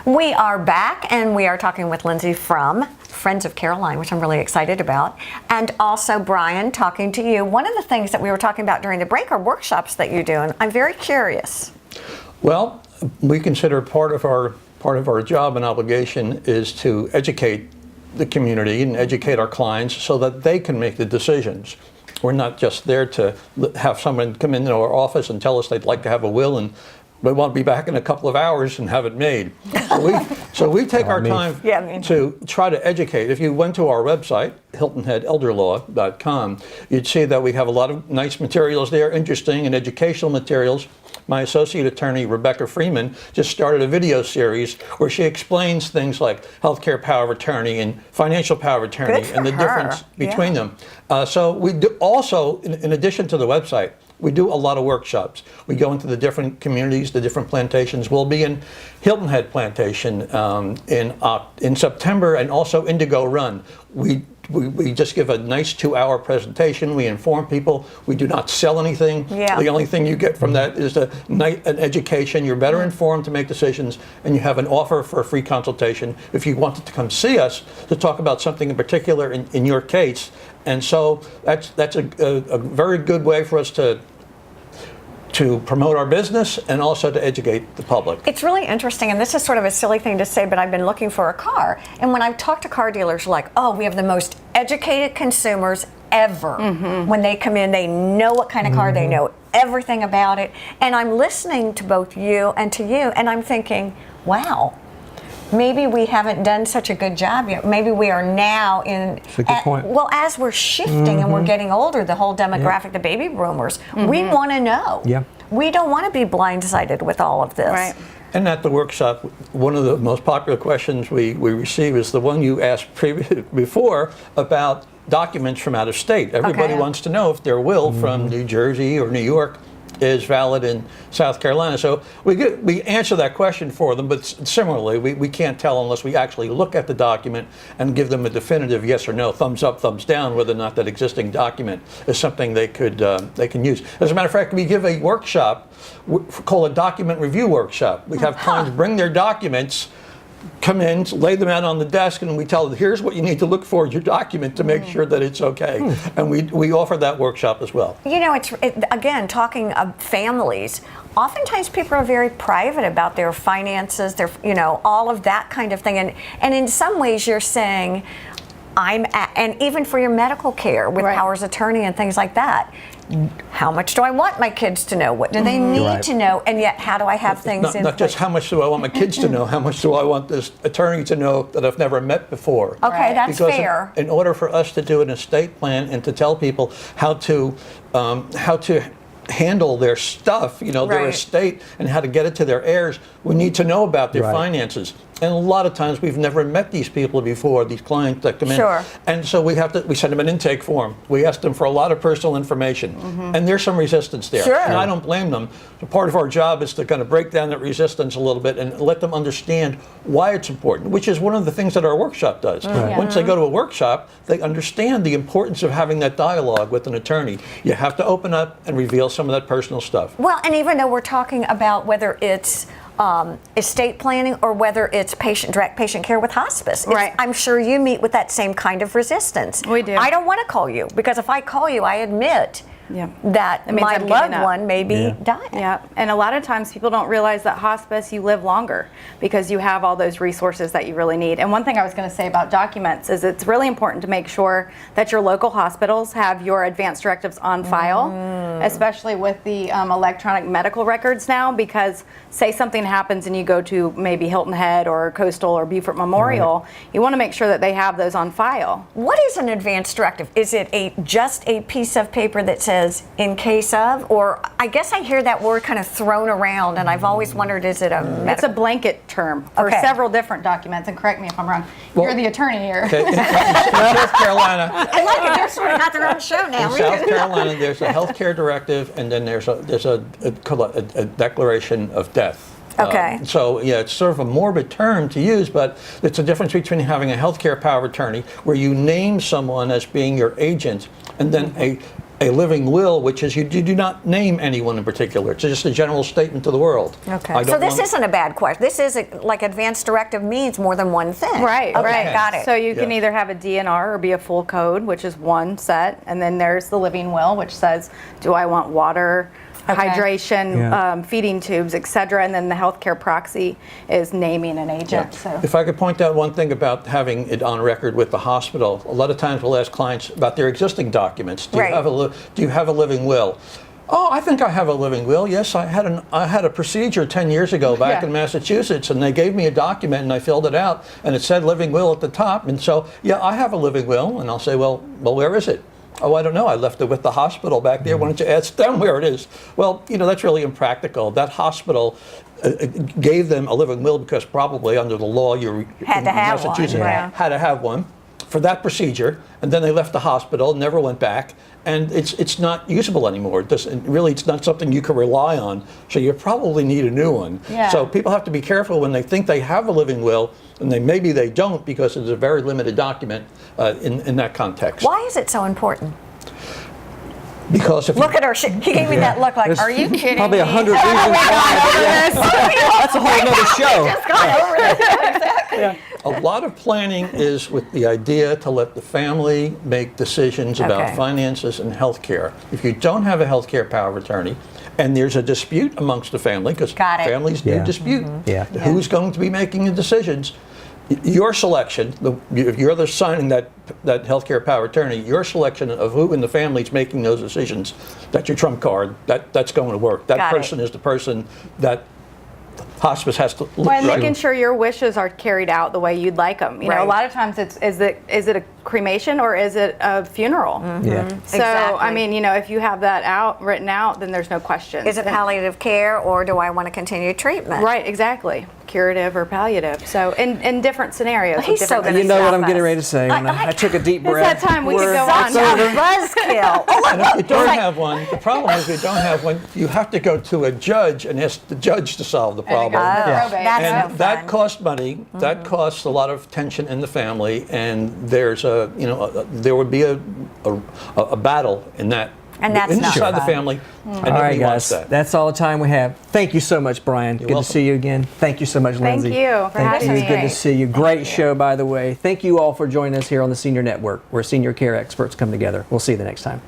We are back, and we are talking with Lindsay from Friends of Caroline, which I'm really excited about, and also Brian talking to you. One of the things that we were talking about during the break are workshops that you do, and I'm very curious. Well, we consider part of our job and obligation is to educate the community and educate our clients so that they can make the decisions. We're not just there to have someone come into our office and tell us they'd like to have a will and we want to be back in a couple of hours and have it made. So we take our time to try to educate. If you went to our website, HiltonHeadElderLaw.com, you'd see that we have a lot of nice materials there, interesting and educational materials. My associate attorney, Rebecca Freeman, just started a video series where she explains things like healthcare power of attorney and financial power of attorney and the difference between them. So we do also, in addition to the website, we do a lot of workshops. We go into the different communities, the different plantations. We'll be in Hilton Head Plantation in September, and also Indigo Run. We just give a nice 2-hour presentation. We inform people. We do not sell anything. The only thing you get from that is an education. You're better informed to make decisions, and you have an offer for a free consultation if you wanted to come see us to talk about something in particular in your case. And so that's a very good way for us to promote our business and also to educate the public. It's really interesting, and this is sort of a silly thing to say, but I've been looking for a car. And when I've talked to car dealers, like, oh, we have the most educated consumers ever. When they come in, they know what kind of car, they know everything about it. And I'm listening to both you and to you, and I'm thinking, wow, maybe we haven't done such a good job yet. Maybe we are now in. That's a good point. Well, as we're shifting and we're getting older, the whole demographic, the baby boomers, we want to know. We don't want to be blindsided with all of this. Right. And at the workshop, one of the most popular questions we receive is the one you asked before about documents from out of state. Everybody wants to know if their will from New Jersey or New York is valid in South Carolina. So we answer that question for them, but similarly, we can't tell unless we actually look at the document and give them a definitive yes or no, thumbs up, thumbs down, whether or not that existing document is something they can use. As a matter of fact, we give a workshop called a document review workshop. We have clients bring their documents, come in, lay them out on the desk, and we tell them, here's what you need to look for in your document to make sure that it's okay. And we offer that workshop as well. You know, again, talking of families, oftentimes people are very private about their finances, their, all of that kind of thing. And in some ways you're saying, and even for your medical care with powers of attorney and things like that, how much do I want my kids to know? What do they need to know? And yet, how do I have things in place? Not just how much do I want my kids to know, how much do I want this attorney to know that I've never met before? Okay, that's fair. In order for us to do an estate plan and to tell people how to handle their stuff, their estate, and how to get it to their heirs, we need to know about their finances. And a lot of times we've never met these people before, these clients that come in. And so we send them an intake form. We ask them for a lot of personal information. And there's some resistance there. And I don't blame them. So part of our job is to kind of break down that resistance a little bit and let them understand why it's important, which is one of the things that our workshop does. Once they go to a workshop, they understand the importance of having that dialogue with an attorney. You have to open up and reveal some of that personal stuff. Well, and even though we're talking about whether it's estate planning or whether it's direct patient care with hospice. I'm sure you meet with that same kind of resistance. We do. I don't want to call you because if I call you, I admit that my loved one may be dying. And a lot of times people don't realize that hospice, you live longer because you have all those resources that you really need. And one thing I was going to say about documents is it's really important to make sure that your local hospitals have your advance directives on file, especially with the electronic medical records now, because say something happens and you go to maybe Hilton Head or Coastal or Beaufort Memorial, you want to make sure that they have those on file. What is an advance directive? Is it just a piece of paper that says in case of, or I guess I hear that word kind of thrown around, and I've always wondered, is it a It's a blanket term for several different documents, and correct me if I'm wrong. You're the attorney here. In South Carolina, I like it. They're sort of got their own show now. In South Carolina, there's a healthcare directive, and then there's a declaration of death. So it's sort of a morbid term to use, but it's a difference between having a healthcare power of attorney where you name someone as being your agent, and then a living will, which is you do not name anyone in particular. It's just a general statement to the world. Okay. So this isn't a bad question. This is like advanced directive means more than one thing. Right, Okay, right. got it. So you can either have a DNR or be a full code, which is one set, and then there's the living will, which says, do I want water, hydration, feeding tubes, etc. And then the healthcare proxy is naming an agent. So if I could point out one thing about having it on record with the hospital, a lot of times we'll ask clients about their existing documents. Do you have a living will? Oh, I think I have a living will. Yes, I had a procedure 10 years ago back in Massachusetts, and they gave me a document, and I filled it out, and it said living will at the top. And so, yeah, I have a living will. And I'll say, well, where is it? Oh, I don't know. I left it with the hospital back there. Why don't you ask them where it is? Well, that's really impractical. That hospital gave them a living will because probably under the law you had to have Massachusetts one. had to have one for that procedure, and then they left the hospital, never went back, and it's not usable anymore. It's not something you can rely on, so you probably need a new one. Yeah. So people have to be careful when they think they have a living will, and maybe they don't because it's a very limited document in that context. Why is it so important? Because if Look at her. He gave me that look like, are you kidding Probably me? 100 reasons why. That's a whole nother show. a lot of planning is with the idea to let the family make decisions about finances and health care. If you don't have a health care power of attorney, and there's a dispute amongst the family, because families do dispute who's going to be making the decisions, your selection, if you're the signing that healthcare power of attorney, your selection of who in the family is making those decisions, that's your trump card. That's going to work. That person is the person that hospice has to look and making sure your wishes are carried out the way you'd like them. You know, a lot of times is it a cremation or is it a funeral? So I mean, if you have that written out, then there's no question. Is it palliative care or do I want to continue treatment? Right, exactly. Curative or palliative. So in different scenarios. He's so good. You know what I'm getting ready to say. I took a deep breath. It's that time we could go on. Buzzkill. And if you don't have one, the problem is if you don't have one, you have to go to a judge and ask the judge to solve the problem. That's that costs money. That costs a lot of tension in the family, and there's there would be a battle in that. And that's not inside the fun. family. All right, guys. That's all the time we have. Thank you so much, Brian. Good to see you again. Thank you so much, Lindsay. Thank you for having me. Good to see you. Great show, by the way. Thank you all for joining us here on the Senior Network, where senior care experts come together. We'll see you the next time.